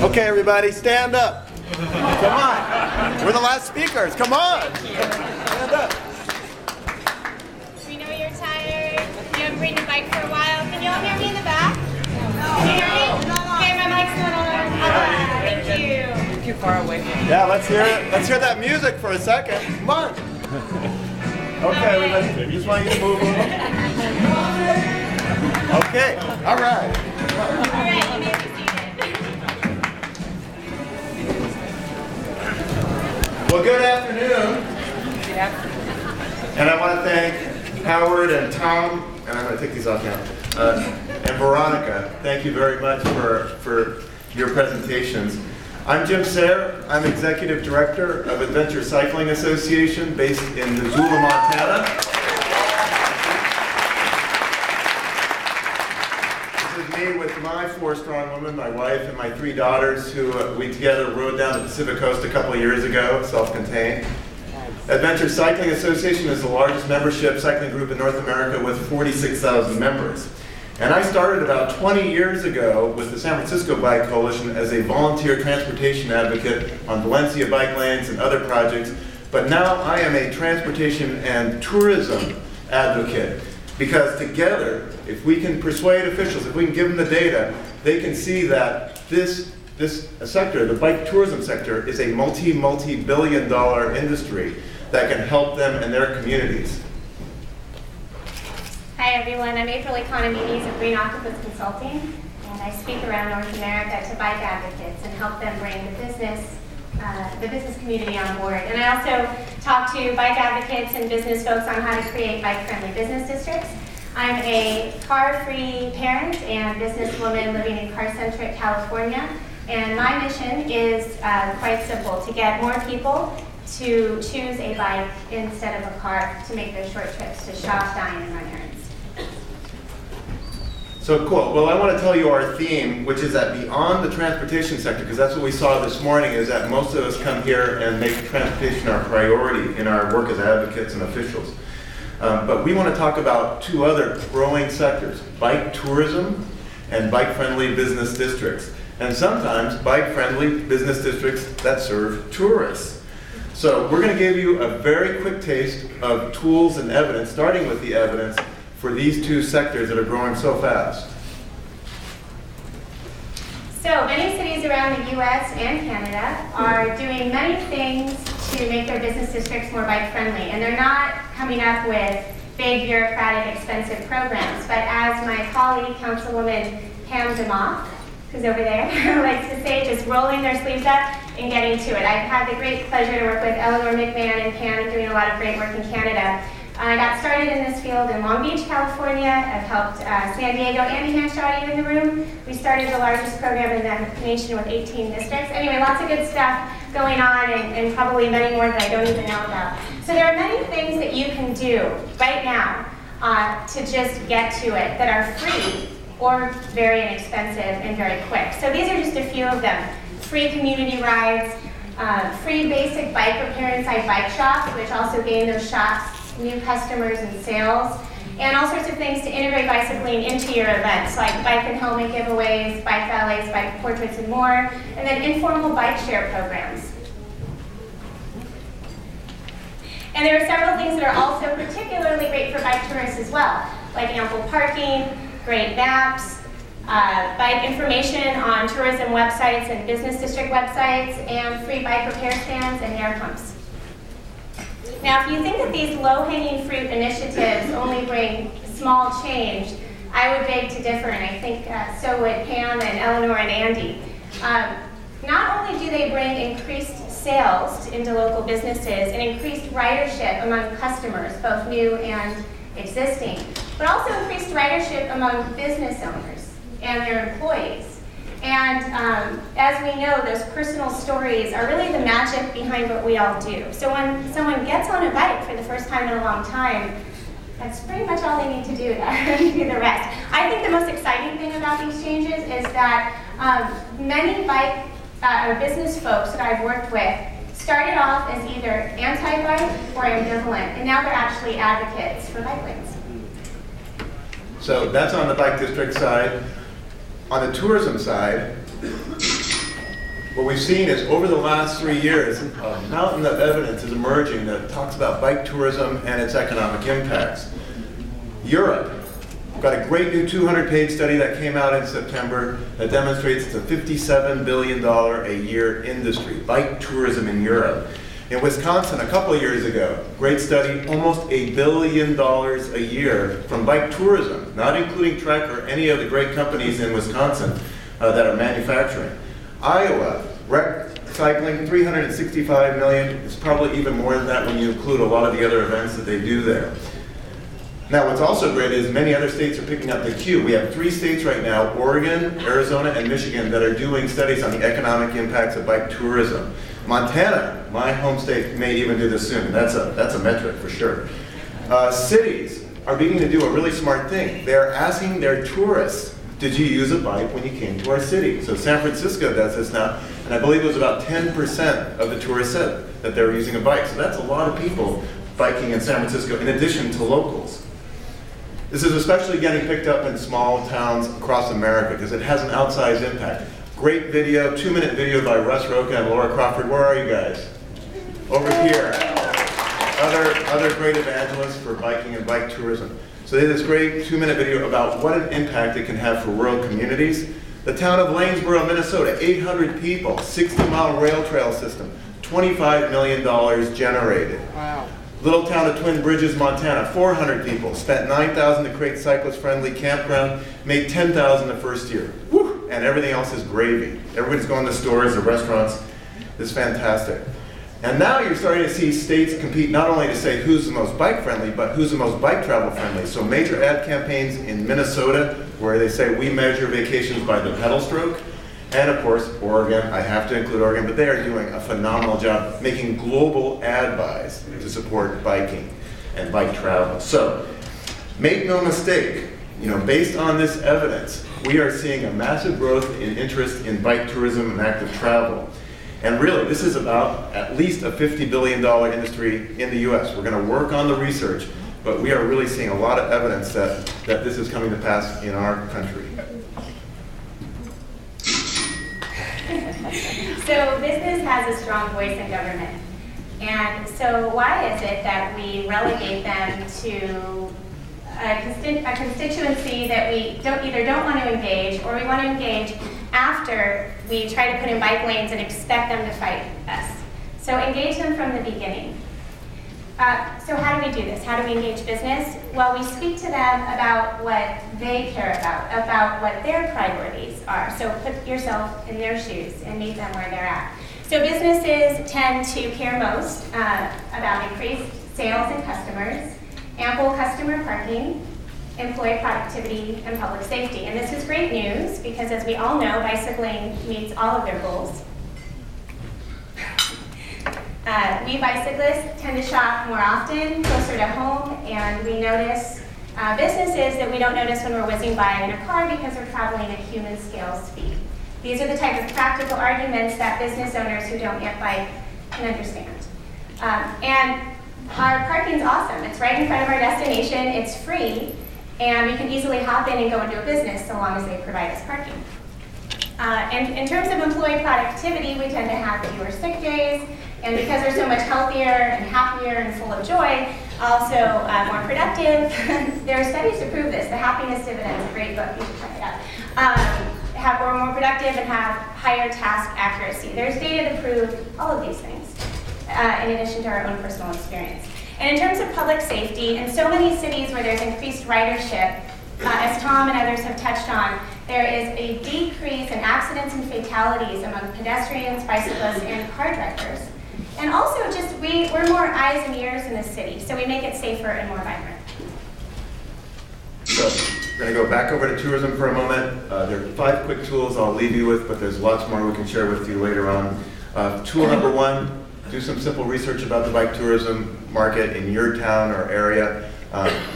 Okay, everybody, stand up. Come on. We're the last speakers. Come on. Stand up. We know you're tired. You haven't ridden a bike for a while. Can you all hear me in the back? Can you hear me? Okay, my mic's not on. Thank you. You're too far away. Yeah, let's hear it. Let's hear that music for a second. Come on. Okay, everybody. Just want you to move. Okay. All right. All right, you may be seated. Well, good afternoon. And I want to thank Howard and Tom, and I'm going to take these off now, and Veronica. Thank you very much for your presentations. I'm Jim Sayre. I'm Executive Director of Adventure Cycling Association based in Missoula, Montana. This is me with my 4 strong women, my wife and my 3 daughters, who we together rode down the Pacific Coast a couple of years ago, self-contained. Adventure Cycling Association is the largest membership cycling group in North America with 46,000 members. And I started about 20 years ago with the San Francisco Bike Coalition as a volunteer transportation advocate on Valencia bike lanes and other projects. But now I am a transportation and tourism advocate, because together, if we can persuade officials, if we can give them the data, they can see that this sector, the bike tourism sector, is a multi-billion-dollar industry that can help them and their communities. Hi everyone, I'm April Economides of Green Octopus Consulting, and I speak around North America to bike advocates and help them bring the business community on board. And I also talk to bike advocates and business folks on how to create bike-friendly business districts. I'm a car-free parent and businesswoman living in car-centric California, and my mission is quite simple: to get more people to choose a bike instead of a car to make their short trips to shop, dine, and run errands. So cool. Well, I want to tell you our theme, which is that beyond the transportation sector, because that's what we saw this morning, is that most of us come here and make transportation our priority in our work as advocates and officials. But we want to talk about 2 other growing sectors: bike tourism and bike-friendly business districts. And sometimes bike-friendly business districts that serve tourists. So we're going to give you a very quick taste of tools and evidence, starting with the evidence, for these 2 sectors that are growing so fast. So many cities around the US and Canada are doing many things to make their business districts more bike-friendly, and they're not coming up with big, bureaucratic, expensive programs. But as my colleague, Councilwoman Pam DeMock, who's over there, likes to say, just rolling their sleeves up and getting to it. I've had the great pleasure to work with Eleanor McMahon and Pam doing a lot of great work in Canada. I got started in this field in Long Beach, California. I've helped San Diego and New Hampshire, you in the room. We started the largest program in the nation with 18 districts. Anyway, lots of good stuff going on, and probably many more that I don't even know about. So there are many things that you can do right now to just get to it that are free or very inexpensive and very quick. So these are just a few of them. Free community rides, free basic bike repair inside bike shops, which also gain those shops new customers and sales, and all sorts of things to integrate bicycling into your events, like bike and helmet giveaways, bike valets, bike portraits, and more, and then informal bike share programs. And there are several things that are also particularly great for bike tourists as well, like ample parking, great maps, bike information on tourism websites and business district websites, and free bike repair stands and air pumps. Now, if you think that these low-hanging fruit initiatives only bring small change, I would beg to differ, and I think so would Pam and Eleanor and Andy. Not only do they bring increased sales into local businesses and increased ridership among customers, both new and existing, but also increased ridership among business owners and their employees. And as we know, those personal stories are really the magic behind what we all do. So when someone gets on a bike for the first time in a long time, that's pretty much all they need to do to do the rest. I think the most exciting thing about these changes is that many bike or business folks that I've worked with started off as either anti-bike or ambivalent, and now they're actually advocates for bike lanes. So that's on the bike district side. On the tourism side, what we've seen is over the last 3 years, a mountain of evidence is emerging that talks about bike tourism and its economic impacts. Europe, we've got a great new 200-page study that came out in September that demonstrates it's a $57 billion a year industry, bike tourism in Europe. In Wisconsin, a couple of years ago, great study, almost $1 billion a year from bike tourism, not including Trek or any of the great companies in Wisconsin that are manufacturing. Iowa, cycling, 365 million. It's probably even more than that when you include a lot of the other events that they do there. Now, what's also great is many other states are picking up the cue. We have 3 states right now, Oregon, Arizona, and Michigan, that are doing studies on the economic impacts of bike tourism. Montana, my home state, may even do this soon. That's a metric for sure. Cities are beginning to do a really smart thing. They're asking their tourists, did you use a bike when you came to our city? So San Francisco does this now, and I believe it was about 10% of the tourists said that they were using a bike. So that's a lot of people biking in San Francisco in addition to locals. This is especially getting picked up in small towns across America because it has an outsized impact. Great video, 2-minute video by Russ Roca and Laura Crawford. Where are you guys? Over here. Other great evangelists for biking and bike tourism. So they did this great 2-minute video about what an impact it can have for rural communities. The town of Lanesboro, Minnesota, 800 people, 60-mile rail trail system, $25 million generated. Wow. Little town of Twin Bridges, Montana, 400 people, spent $9,000 to create cyclist-friendly campground, made $10,000 the first year. Woo! And everything else is gravy. Everybody's going to stores, the restaurants. It's fantastic. And now you're starting to see states compete not only to say who's the most bike-friendly, but who's the most bike travel-friendly. So major ad campaigns in Minnesota, where they say we measure vacations by the pedal stroke. And of course, Oregon, I have to include Oregon, but they are doing a phenomenal job making global ad buys to support biking and bike travel. So, make no mistake, based on this evidence, we are seeing a massive growth in interest in bike tourism and active travel. And really, this is about at least a $50 billion industry in the US. We're going to work on the research, but we are really seeing a lot of evidence that this is coming to pass in our country. So business has a strong voice in government. And so why is it that we relegate them to a constituency that we either don't want to engage, or we want to engage after we try to put in bike lanes and expect them to fight us? So engage them from the beginning. So how do we do this? How do we engage business? Well, we speak to them about what they care about what their priorities are. So put yourself in their shoes and meet them where they're at. So businesses tend to care most about increased sales and customers, ample customer parking, employee productivity, and public safety. And this is great news because, as we all know, bicycling meets all of their goals. We bicyclists tend to shop more often, closer to home, and we notice businesses that we don't notice when we're whizzing by in a car because we're traveling at human scale speed. These are the type of practical arguments that business owners who don't yet bike can understand. And our parking's awesome. It's right in front of our destination, it's free, and we can easily hop in and go into a business so long as they provide us parking. And in terms of employee productivity, we tend to have fewer sick days, and because they're so much healthier and happier and full of joy, also more productive. There are studies to prove this. The Happiness Dividend is a great book. You should check it out. We're more productive and have higher task accuracy. There's data to prove all of these things, in addition to our own personal experience. And in terms of public safety, in so many cities where there's increased ridership, as Tom and others have touched on, there is a decrease in accidents and fatalities among pedestrians, bicyclists, and car drivers. And also just we're more eyes and ears in the city, so we make it safer and more vibrant. So we're going to go back over to tourism for a moment. There are 5 quick tools I'll leave you with, but there's lots more we can share with you later on. Tool number 1, do some simple research about the bike tourism market in your town or area.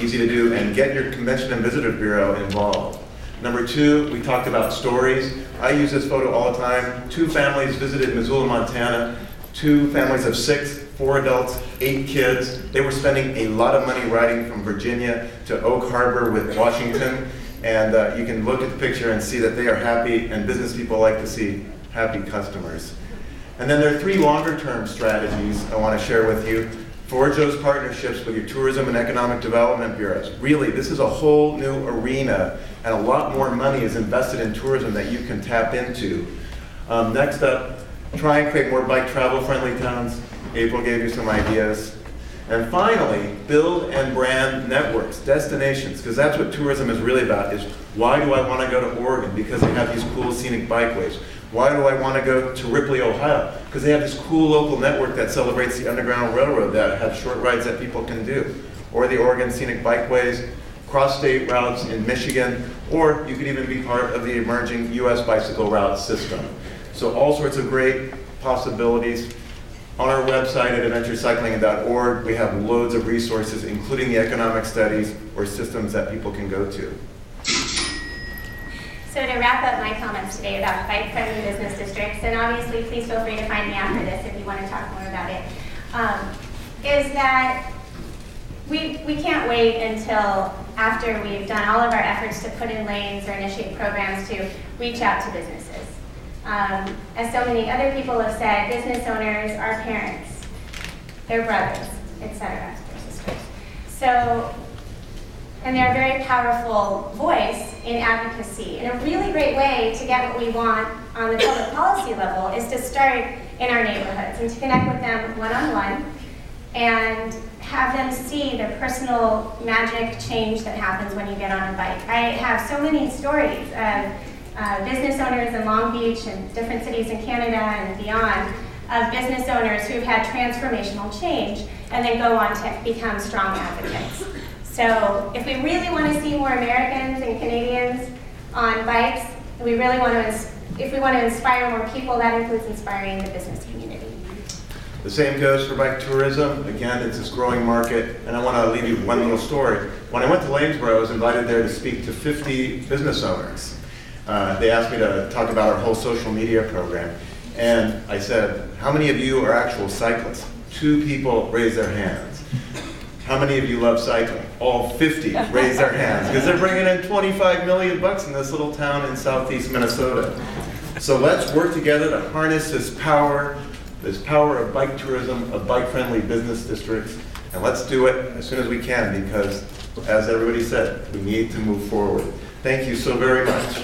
Easy to do, and get your Convention and Visitor Bureau involved. Number 2, we talked about stories. I use this photo all the time. 2 families visited Missoula, Montana. 2 families of 6, 4 adults, 8 kids. They were spending a lot of money riding from Virginia to Oak Harbor with Washington. And you can look at the picture and see that they are happy, and business people like to see happy customers. And then there are 3 longer-term strategies I want to share with you. Forge those partnerships with your tourism and economic development bureaus. Really, this is a whole new arena, and a lot more money is invested in tourism that you can tap into. Next up, try and create more bike travel-friendly towns. April gave you some ideas. And finally, build and brand networks, destinations, because that's what tourism is really about, is why do I want to go to Oregon? Because they have these cool scenic bikeways. Why do I want to go to Ripley, Ohio? Because they have this cool local network that celebrates the Underground Railroad that have short rides that people can do. Or the Oregon Scenic Bikeways, cross-state routes in Michigan, or you could even be part of the emerging US bicycle route system. So all sorts of great possibilities. On our website at adventurecycling.org, we have loads of resources, including the economic studies or systems that people can go to. So to wrap up my comments today about bike-friendly business districts, and obviously please feel free to find me after this if you want to talk more about it, is that we can't wait until after we've done all of our efforts to put in lanes or initiate programs to reach out to businesses. As so many other people have said, business owners are parents, their brothers, etc., their sisters. So, and they're a very powerful voice in advocacy. And a really great way to get what we want on the public policy level is to start in our neighborhoods and to connect with them one-on-one and have them see the personal magic change that happens when you get on a bike. I have so many stories of business owners in Long Beach and different cities in Canada and beyond, of business owners who've had transformational change and then go on to become strong advocates. So if we really want to see more Americans and Canadians on bikes, if we want to inspire more people, that includes inspiring the business community. The same goes for bike tourism. Again, it's this growing market, and I want to leave you with one little story. When I went to Lanesboro, I was invited there to speak to 50 business owners. They asked me to talk about our whole social media program. And I said, how many of you are actual cyclists? 2 people raised their hands. How many of you love cycling? All 50 raised their hands, because they're bringing in $25 million in this little town in southeast Minnesota. So let's work together to harness this power of bike tourism, of bike-friendly business districts, and let's do it as soon as we can, because, as everybody said, we need to move forward. Thank you so very much.